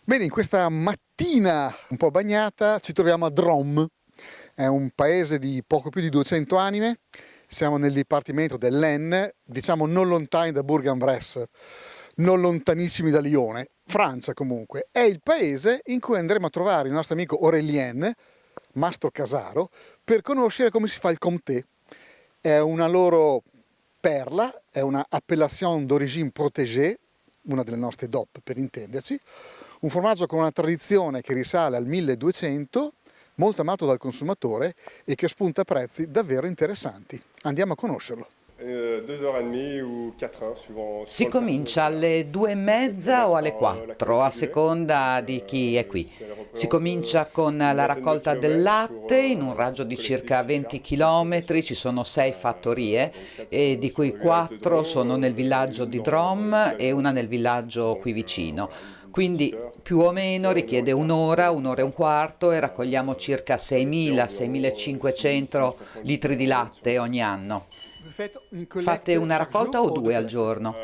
Bene, in questa mattina un po' bagnata ci troviamo a Drom, è un paese di poco più di 200 anime, siamo nel dipartimento dell'Aisne, diciamo non lontani da Bourg-en-Bresse, non lontanissimi da Lione, Francia comunque. È il paese in cui andremo a trovare il nostro amico Aurélien, mastro casaro, per conoscere come si fa il comté. È una loro perla, è una appellation d'origine protégée, una delle nostre DOP per intenderci, un formaggio con una tradizione che risale al 1200, molto amato dal consumatore e che spunta prezzi davvero interessanti. Andiamo a conoscerlo. 2 heures et demie ou 4 heures, Si comincia alle 2:30 o alle 4, a seconda di chi è qui. Si comincia con la raccolta del latte in un raggio di circa 20 km, ci sono 6 fattorie, e di cui 4 sono nel villaggio di Drom e una nel villaggio qui vicino. Quindi più o meno richiede un'ora e un quarto, e raccogliamo circa 6.000-6.500 litri di latte ogni anno. Fate una raccolta o 2 al giorno?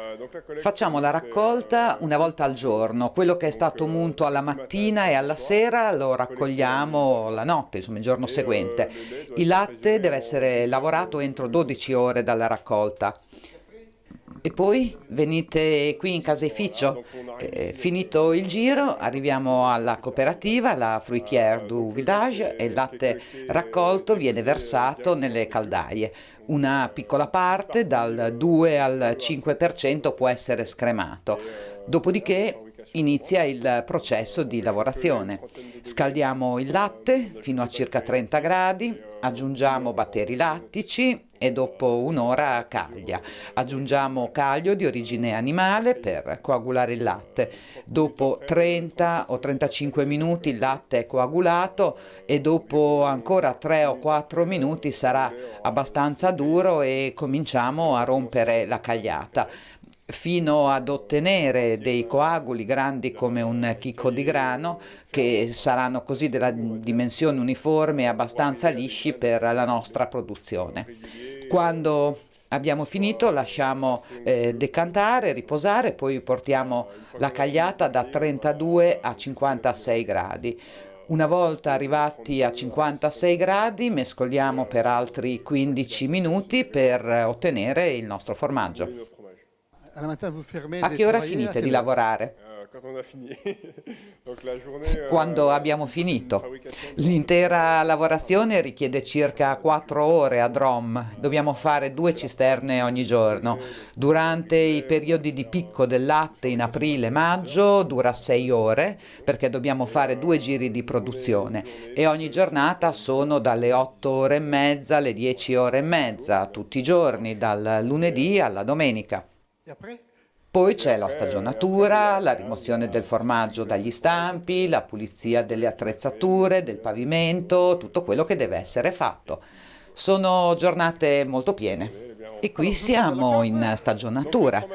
Facciamo la raccolta una volta al giorno. Quello che è stato munto alla mattina e alla sera lo raccogliamo la notte, insomma il giorno seguente. Il latte deve essere lavorato entro 12 ore dalla raccolta. E poi venite qui in caseificio. Finito il giro arriviamo alla cooperativa, la Fruitière du Village, e il latte raccolto viene versato nelle caldaie. Una piccola parte, dal 2 al 5%, può essere scremato. Dopodiché inizia il processo di lavorazione. Scaldiamo il latte fino a circa 30 gradi, aggiungiamo batteri lattici e dopo un'ora caglia. Aggiungiamo caglio di origine animale per coagulare il latte. Dopo 30 o 35 minuti il latte è coagulato e dopo ancora 3 o 4 minuti sarà abbastanza duro e cominciamo a rompere la cagliata, fino ad ottenere dei coaguli grandi come un chicco di grano, che saranno così della dimensione uniforme e abbastanza lisci per la nostra produzione. Quando abbiamo finito lasciamo decantare, riposare, poi portiamo la cagliata da 32 a 56 gradi. Una volta arrivati a 56 gradi mescoliamo per altri 15 minuti per ottenere il nostro formaggio. A che ora finite di lavorare? Quando abbiamo finito. L'intera lavorazione richiede circa 4 ore a Drom. Dobbiamo fare 2 cisterne ogni giorno. Durante i periodi di picco del latte in aprile-maggio dura 6 ore, perché dobbiamo fare 2 giri di produzione, e ogni giornata sono dalle 8 ore e mezza alle 10 ore e mezza, tutti i giorni, dal lunedì alla domenica. Poi c'è la stagionatura, la rimozione del formaggio dagli stampi, la pulizia delle attrezzature, del pavimento, tutto quello che deve essere fatto. Sono giornate molto piene. E qui siamo in stagionatura.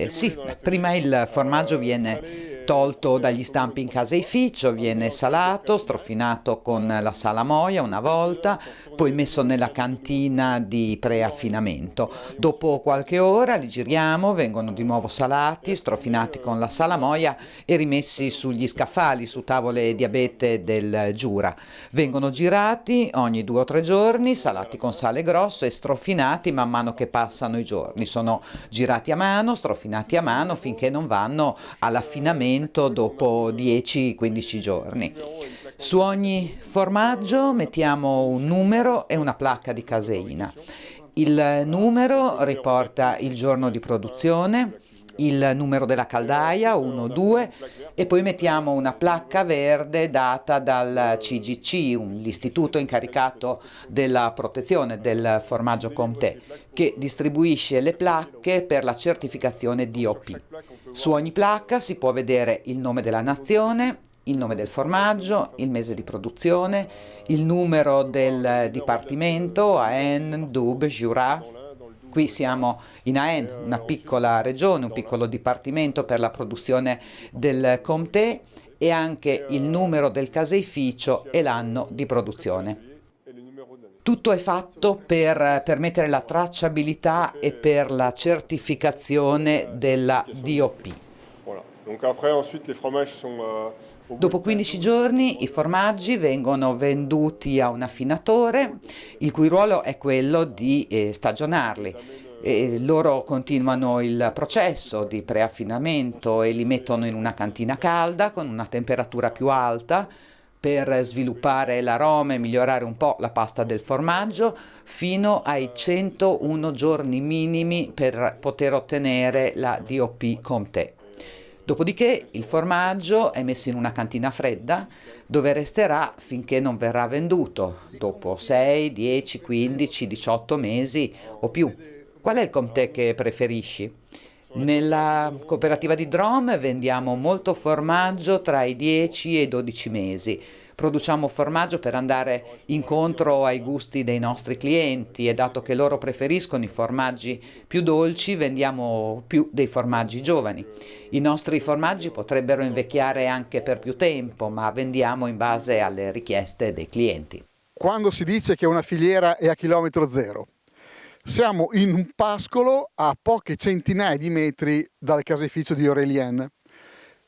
Sì, prima il formaggio viene tolto dagli stampi in caseificio, viene salato, strofinato con la salamoia una volta, poi messo nella cantina di preaffinamento. Dopo qualche ora li giriamo, vengono di nuovo salati, strofinati con la salamoia e rimessi sugli scaffali, su tavole di abete del Giura. Vengono girati ogni 2 o 3 giorni, salati con sale grosso e strofinati man mano che passano i giorni. Sono girati a mano, strofinati a mano finché non vanno all'affinamento dopo 10-15 giorni. Su ogni formaggio mettiamo un numero e una placca di caseina. Il numero riporta il giorno di produzione, il numero della caldaia, 1, 2, e poi mettiamo una placca verde data dal CGC, l'istituto incaricato della protezione del formaggio Comté, che distribuisce le placche per la certificazione DOP. Su ogni placca si può vedere il nome della nazione, il nome del formaggio, il mese di produzione, il numero del dipartimento, Aisne, Doubs, Jura. Qui siamo in Aisne, una piccola regione, un piccolo dipartimento per la produzione del Comté, e anche il numero del caseificio e l'anno di produzione. Tutto è fatto per permettere la tracciabilità e per la certificazione della DOP. Donc après, ensuite, les fromages sont... au bout Dopo de 15 giorni i formaggi vengono venduti a un affinatore, il cui ruolo è quello di stagionarli. E loro continuano il processo di preaffinamento e li mettono in una cantina calda con una temperatura più alta per sviluppare l'aroma e migliorare un po' la pasta del formaggio fino ai 101 giorni minimi per poter ottenere la DOP Comté. Dopodiché il formaggio è messo in una cantina fredda dove resterà finché non verrà venduto, dopo 6, 10, 15, 18 mesi o più. Qual è il comté che preferisci? Nella cooperativa di Drom vendiamo molto formaggio tra i 10 e i 12 mesi. Produciamo formaggio per andare incontro ai gusti dei nostri clienti e dato che loro preferiscono i formaggi più dolci, vendiamo più dei formaggi giovani. I nostri formaggi potrebbero invecchiare anche per più tempo, ma vendiamo in base alle richieste dei clienti. Quando si dice che una filiera è a chilometro zero, siamo in un pascolo a poche centinaia di metri dal caseificio di Aurélien.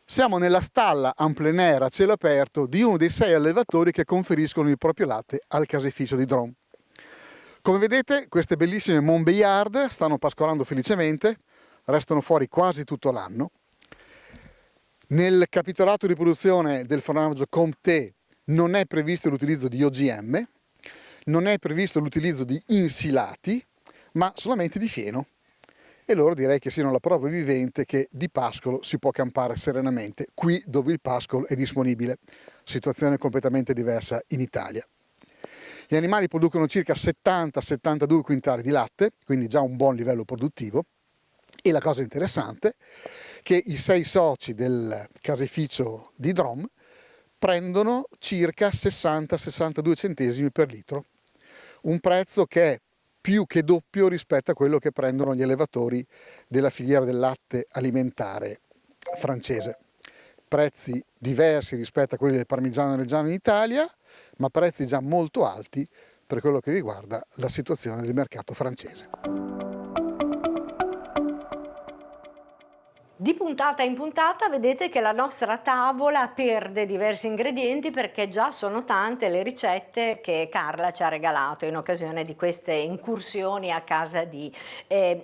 Siamo nella stalla en plein air a cielo aperto di uno dei 6 allevatori che conferiscono il proprio latte al caseificio di Drom. Come vedete, queste bellissime Montbéliard stanno pascolando felicemente, restano fuori quasi tutto l'anno. Nel capitolato di produzione del formaggio Comté non è previsto l'utilizzo di OGM, non è previsto l'utilizzo di insilati, ma solamente di fieno. E loro direi che siano la prova vivente che di pascolo si può campare serenamente, qui dove il pascolo è disponibile. Situazione completamente diversa in Italia. Gli animali producono circa 70-72 quintali di latte, quindi già un buon livello produttivo. E la cosa interessante è che i 6 soci del caseificio di Drom prendono circa 60-62 centesimi per litro, un prezzo che è più che doppio rispetto a quello che prendono gli allevatori della filiera del latte alimentare francese. Prezzi diversi rispetto a quelli del Parmigiano Reggiano in Italia, ma prezzi già molto alti per quello che riguarda la situazione del mercato francese. Di puntata in puntata vedete che la nostra tavola perde diversi ingredienti perché già sono tante le ricette che Carla ci ha regalato in occasione di queste incursioni a casa di.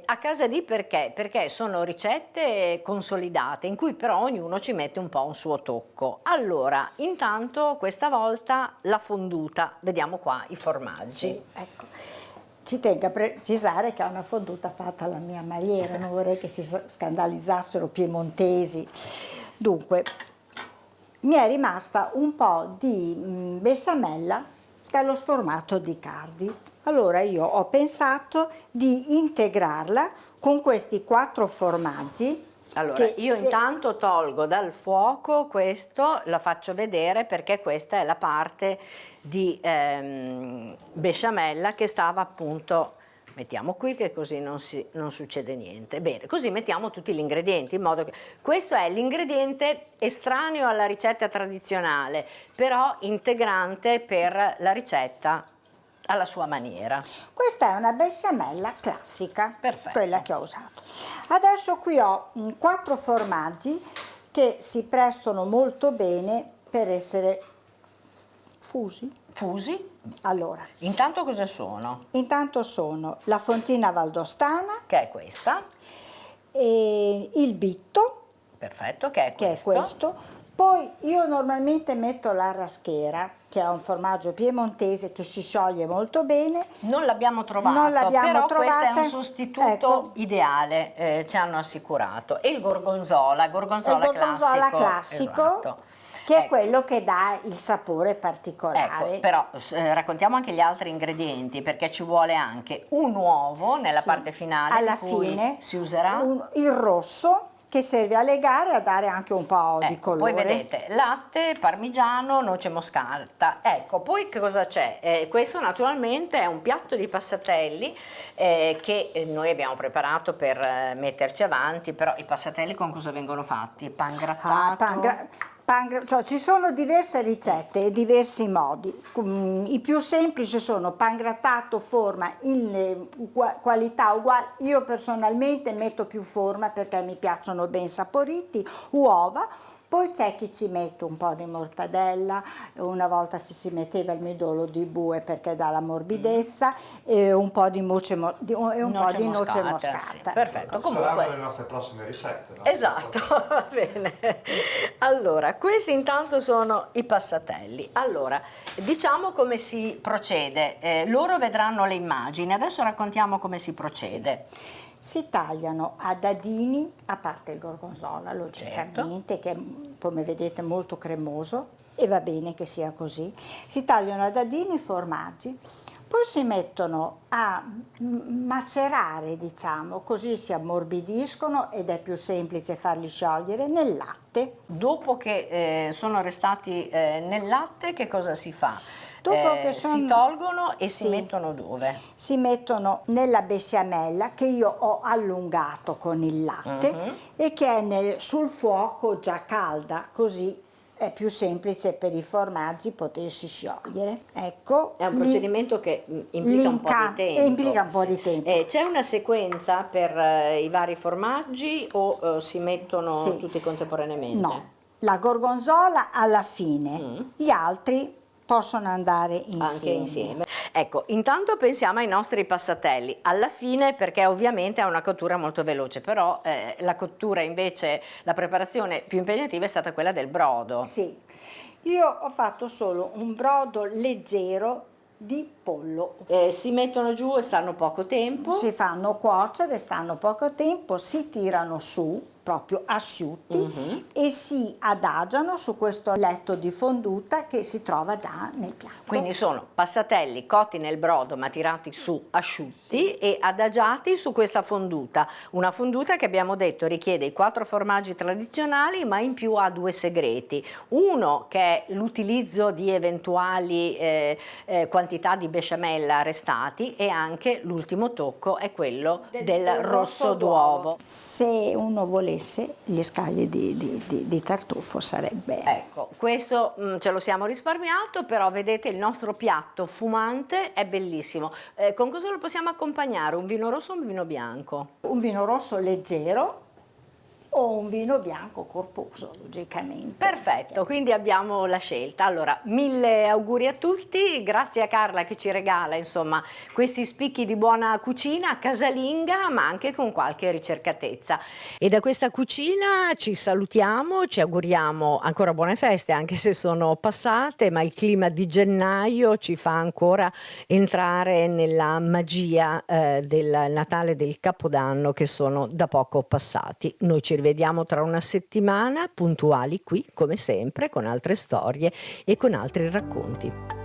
A casa di perché? Perché sono ricette consolidate in cui però ognuno ci mette un po' un suo tocco. Allora, intanto questa volta la fonduta, vediamo qua i formaggi. Sì, ecco. Ci tengo a precisare che è una fonduta fatta alla mia maniera, non vorrei che si scandalizzassero piemontesi. Dunque, mi è rimasta un po' di besciamella dallo sformato di Cardi. Allora io ho pensato di integrarla con questi 4 formaggi. Allora, io intanto tolgo dal fuoco questo, la faccio vedere perché questa è la parte di besciamella che stava appunto, mettiamo qui che così non succede niente. Bene, così mettiamo tutti gli ingredienti in modo che questo è l'ingrediente estraneo alla ricetta tradizionale, però integrante per la ricetta alla sua maniera. Questa è una besciamella classica, perfetto, quella che ho usato. Adesso qui ho 4 formaggi che si prestano molto bene per essere fusi. Fusi? Allora, intanto cosa sono? Intanto sono la fontina valdostana, che è questa, e il bitto, perfetto, che è questo. Poi io normalmente metto la raschera, che è un formaggio piemontese che si scioglie molto bene. Non l'abbiamo trovato, però questo è un sostituto ideale, ci hanno assicurato. E il gorgonzola classico. Esatto. Che è quello che dà il sapore particolare. Ecco, però raccontiamo anche gli altri ingredienti, perché ci vuole anche un uovo nella parte finale. Alla fine si userà il rosso, che serve a legare e a dare anche un po' di colore. Poi vedete latte, parmigiano, noce moscata. Ecco, poi che cosa c'è? Questo naturalmente è un piatto di passatelli che noi abbiamo preparato per metterci avanti, però i passatelli con cosa vengono fatti? Pan grattato? Cioè, ci sono diverse ricette e diversi modi. I più semplici sono pangrattato, forma in qualità uguale. Io personalmente metto più forma perché mi piacciono ben saporiti, uova. Poi c'è chi ci mette un po' di mortadella, una volta ci si metteva il midollo di bue perché dà la morbidezza, e un po' di noce moscata. Sì. Perfetto, Saranno comunque. le nostre prossime ricette, no? Esatto, va bene. Allora, questi intanto sono i passatelli. Allora, diciamo come si procede. Loro vedranno le immagini, adesso raccontiamo come si procede. Si tagliano a dadini, a parte il gorgonzola logicamente, che come vedete è molto cremoso e va bene che sia così. Si tagliano a dadini i formaggi, poi si mettono a macerare, diciamo, così si ammorbidiscono ed è più semplice farli sciogliere nel latte. Dopo che sono restati nel latte, che cosa si fa? Dopo che si tolgono e si mettono dove? Si mettono nella besciamella che io ho allungato con il latte e che è sul fuoco già calda, così è più semplice per i formaggi potersi sciogliere. Ecco, È un procedimento che implica un po' di tempo. Implica un po' di tempo. C'è una sequenza per i vari formaggi o si mettono tutti contemporaneamente? No, la gorgonzola alla fine, gli altri possono andare insieme. Anche insieme. Ecco, intanto pensiamo ai nostri passatelli, alla fine, perché ovviamente è una cottura molto veloce, però la cottura invece, la preparazione più impegnativa è stata quella del brodo. Sì, io ho fatto solo un brodo leggero di pollo. Si mettono giù e stanno poco tempo. Si fanno cuocere, stanno poco tempo, si tirano su, proprio asciutti, e si adagiano su questo letto di fonduta che si trova già nel piatto. Quindi sono passatelli cotti nel brodo ma tirati su asciutti e adagiati su questa fonduta. Una fonduta che abbiamo detto richiede i 4 formaggi tradizionali ma in più ha 2 segreti. Uno che è l'utilizzo di eventuali quantità di besciamella restati, e anche l'ultimo tocco è quello del rosso d'uovo. Se uno volesse le scaglie di tartufo sarebbe... Ecco, questo ce lo siamo risparmiato, però vedete il nostro piatto fumante è bellissimo. Con cosa lo possiamo accompagnare? Un vino rosso o un vino bianco? Un vino rosso leggero o un vino bianco corposo, logicamente. Perfetto, quindi abbiamo la scelta. Allora, 1000 auguri a tutti, grazie a Carla che ci regala insomma questi spicchi di buona cucina casalinga, ma anche con qualche ricercatezza. E da questa cucina ci salutiamo, ci auguriamo ancora buone feste, anche se sono passate, ma il clima di gennaio ci fa ancora entrare nella magia del Natale e del Capodanno, che sono da poco passati. Noi ci rivediamo tra una settimana, puntuali qui come sempre, con altre storie e con altri racconti.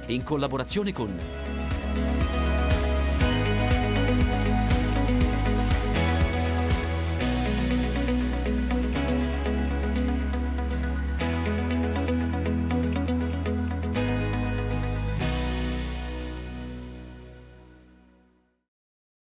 In collaborazione con